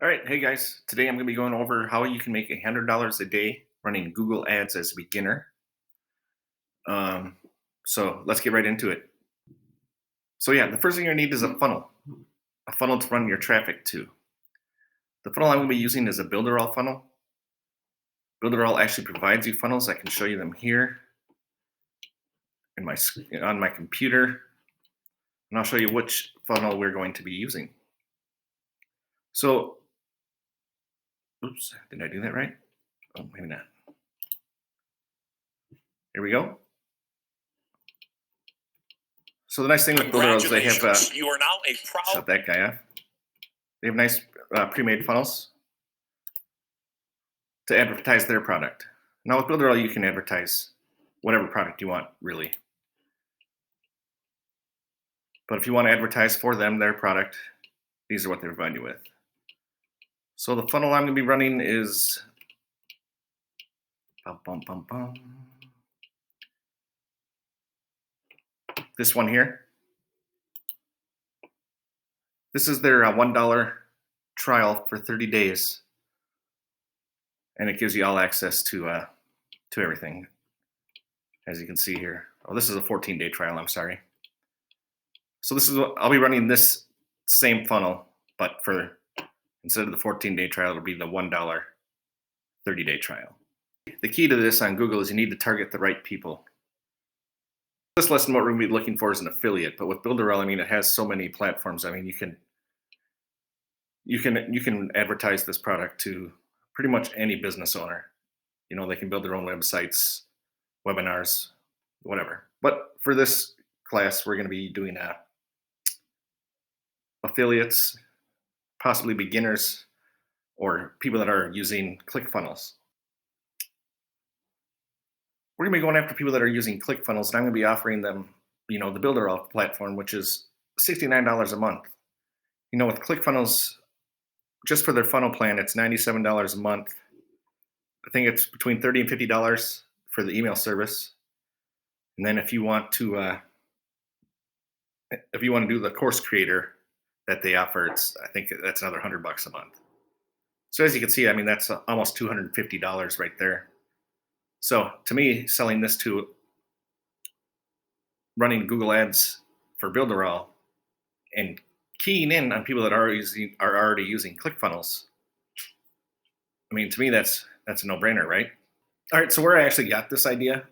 All right, hey guys. Today I'm going to be going over how you can make $100 a day running Google Ads as a beginner. Um, so let's get right into it. So yeah, the first thing you need is a funnel to run your traffic to. The funnel I'm going to be using is a Builderall funnel. Builderall actually provides you funnels. I can show you them here in on my computer, and I'll show you which funnel we're going to be using. So, oops, did I do that right? Oh, maybe not. Here we go. So the nice thing with Builderall is they have You are now a proud. shut that guy off. They have nice pre-made funnels to advertise their product. Now with Builderall, you can advertise whatever product you want, really. But if you want to advertise for them, their product, these are what they provide you with. So the funnel I'm going to be running is this one here. This is their $1 trial for 30 days, and it gives you all access to everything, as you can see here. Oh, this is a 14-day trial. I'm sorry. So this is what I'll be running, this same funnel, but for instead of the 14-day trial, it'll be the $1 30-day trial. The key to this on Google is you need to target the right people. This lesson, what we're going to be looking for is an affiliate, but with Builderall, I mean, it has so many platforms. I mean, you can advertise this product to pretty much any business owner. You know, they can build their own websites, webinars, whatever. But for this class, we're going to be doing affiliates, possibly beginners, or people that are using ClickFunnels. We're going to be going after people that are using ClickFunnels, and I'm going to be offering them, the Builderall platform, which is $69 a month. You know, with ClickFunnels, just for their funnel plan, it's $97 a month. I think it's between $30 and $50 for the email service. And then if you want to do the course creator that they offer, I think that's another $100 a month. So as you can see, I mean, that's almost $250 right there. So to me, selling this to running Google Ads for Builderall and keying in on people that are already using ClickFunnels, I mean, to me, that's a no-brainer, right? All right, so where I actually got this idea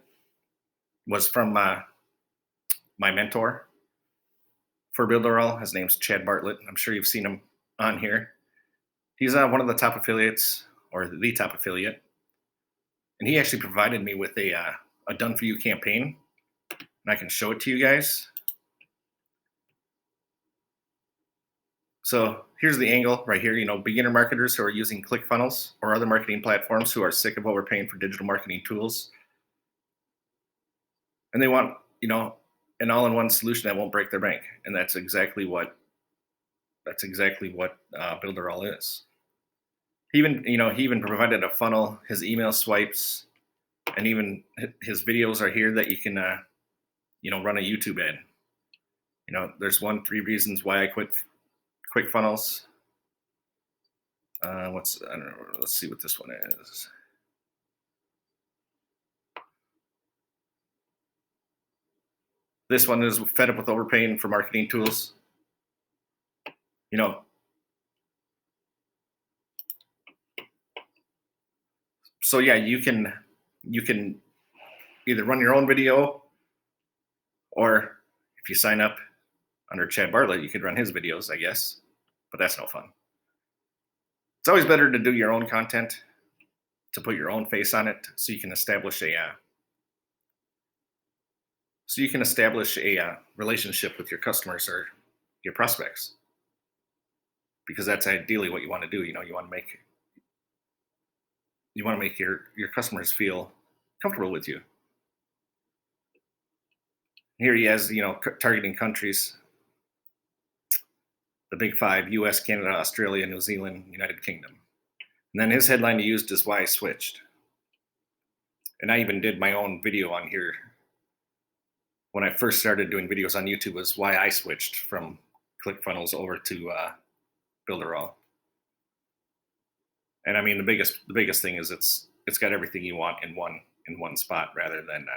was from my mentor for Builderall. His name's Chad Bartlett. I'm sure you've seen him on here. He's one of the top affiliates, or the top affiliate. And he actually provided me with a done for you campaign, and I can show it to you guys. So here's the angle right here. You know, beginner marketers who are using ClickFunnels or other marketing platforms who are sick of overpaying for digital marketing tools, and they want, an all-in-one solution that won't break their bank. And that's exactly what Builderall is. He even provided a funnel, his email swipes, and even his videos are here that you can run a YouTube ad. You know, there's 3 reasons why I quit ClickFunnels. I don't know. Let's see what this one is. This one is fed up with overpaying for marketing tools. You know, so yeah, you can either run your own video, or if you sign up under Chad Bartlett, you could run his videos, I guess, but that's no fun. It's always better to do your own content, to put your own face on it, so you can establish a relationship with your customers or your prospects, because that's ideally what you want to do. You know, you want to make your customers feel comfortable with you. Here he has, targeting countries, the big 5: US, Canada, Australia, New Zealand, United Kingdom. And then his headline he used is why I switched. And I even did my own video on here when I first started doing videos on YouTube, was why I switched from ClickFunnels over to Builderall. And I mean, the biggest thing is it's got everything you want in one spot rather than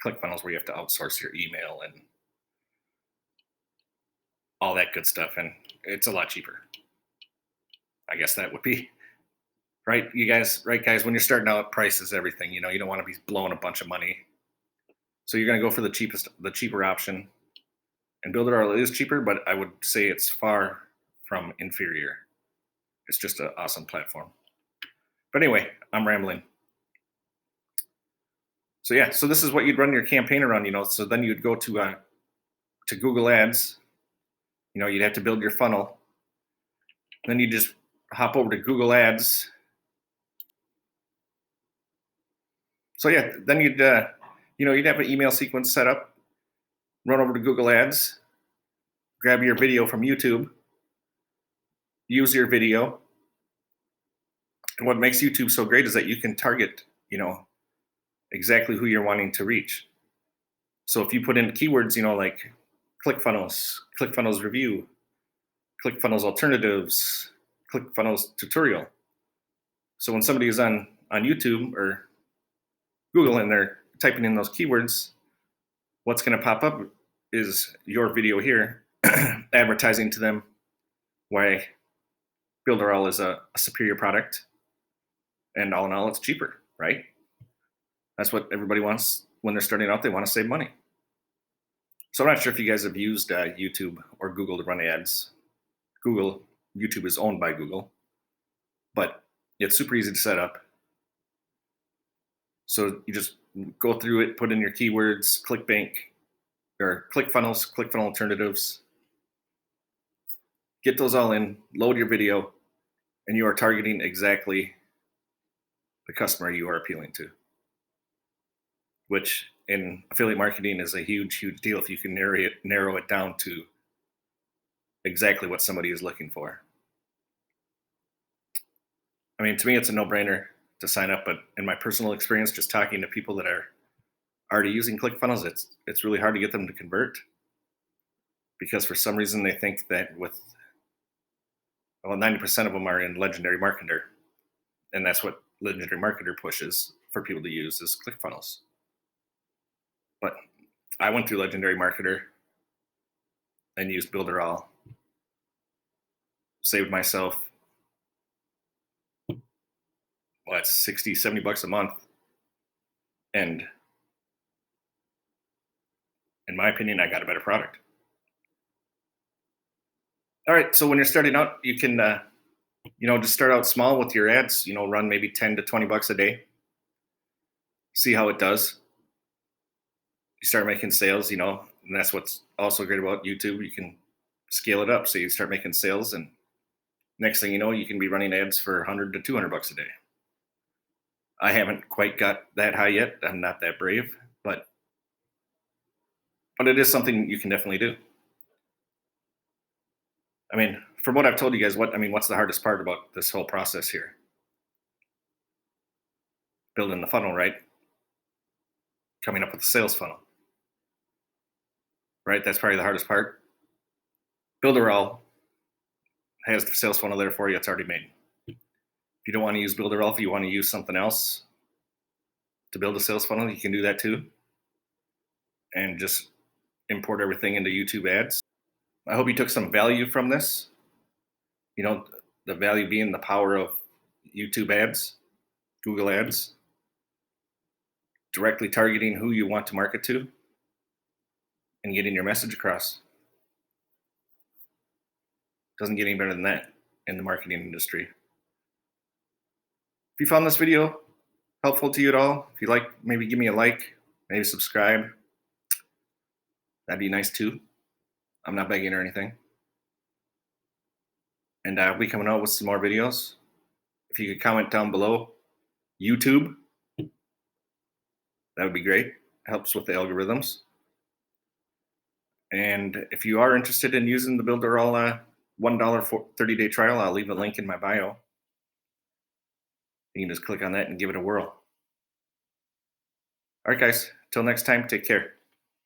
ClickFunnels where you have to outsource your email and all that good stuff. And it's a lot cheaper. I guess that would be right, you guys. Right, guys. When you're starting out, price is everything. You know, you don't want to be blowing a bunch of money, so you're going to go for the cheaper option. And Builderall is cheaper, but I would say it's far from inferior. It's just an awesome platform. But anyway, I'm rambling. So yeah, so this is what you'd run your campaign around, you know. So then you'd go to Google Ads. You know, you'd have to build your funnel. Then you just hop over to Google Ads. So yeah, then you'd you'd have an email sequence set up. Run over to Google Ads. Grab your video from YouTube. Use your video. And what makes YouTube so great is that you can target, exactly who you're wanting to reach. So if you put in keywords, like ClickFunnels, ClickFunnels review, ClickFunnels alternatives, ClickFunnels tutorial. So when somebody is on YouTube or Google and they're typing in those keywords, what's going to pop up is your video here advertising to them why Builderall is a superior product. And all in all, it's cheaper, right? That's what everybody wants when they're starting out. They want to save money. So I'm not sure if you guys have used YouTube or Google to run ads. YouTube is owned by Google, but it's super easy to set up. So you just go through it, put in your keywords, ClickBank or ClickFunnels, ClickFunnel alternatives, get those all in, load your video, and you are targeting exactly the customer you are appealing to, which in affiliate marketing is a huge, huge deal if you can narrow it down to exactly what somebody is looking for. I mean, to me, it's a no-brainer to sign up, but in my personal experience, just talking to people that are already using ClickFunnels, it's really hard to get them to convert because for some reason they think that 90% of them are in Legendary Marketer, and that's what Legendary Marketer pushes for people to use is ClickFunnels. But I went through Legendary Marketer and used Builderall, saved myself, it's $60-$70 a month. And in my opinion, I got a better product. All right, so when you're starting out, you can, just start out small with your ads, run maybe 10 to 20 bucks a day. See how it does. You start making sales, and that's what's also great about YouTube. You can scale it up. So you start making sales, and next thing you know, you can be running ads for 100 to 200 bucks a day. I haven't quite got that high yet. I'm not that brave, but it is something you can definitely do. I mean, from what I've told you guys, what's the hardest part about this whole process here? Building the funnel, right? Coming up with the sales funnel, right? That's probably the hardest part. Builderall has the sales funnel there for you. It's already made. If you don't want to use Builderall, if you want to use something else to build a sales funnel, you can do that too. And just import everything into YouTube ads. I hope you took some value from this. The value being the power of YouTube ads, Google ads, directly targeting who you want to market to and getting your message across. Doesn't get any better than that in the marketing industry. If you found this video helpful to you at all, if you like, maybe give me a like, maybe subscribe. That'd be nice too. I'm not begging or anything. And I'll be coming out with some more videos. If you could comment down below, YouTube, that would be great. It helps with the algorithms. And if you are interested in using the Builderall $1 for 30-day trial, I'll leave a link in my bio. You can just click on that and give it a whirl. All right, guys. Till next time, take care.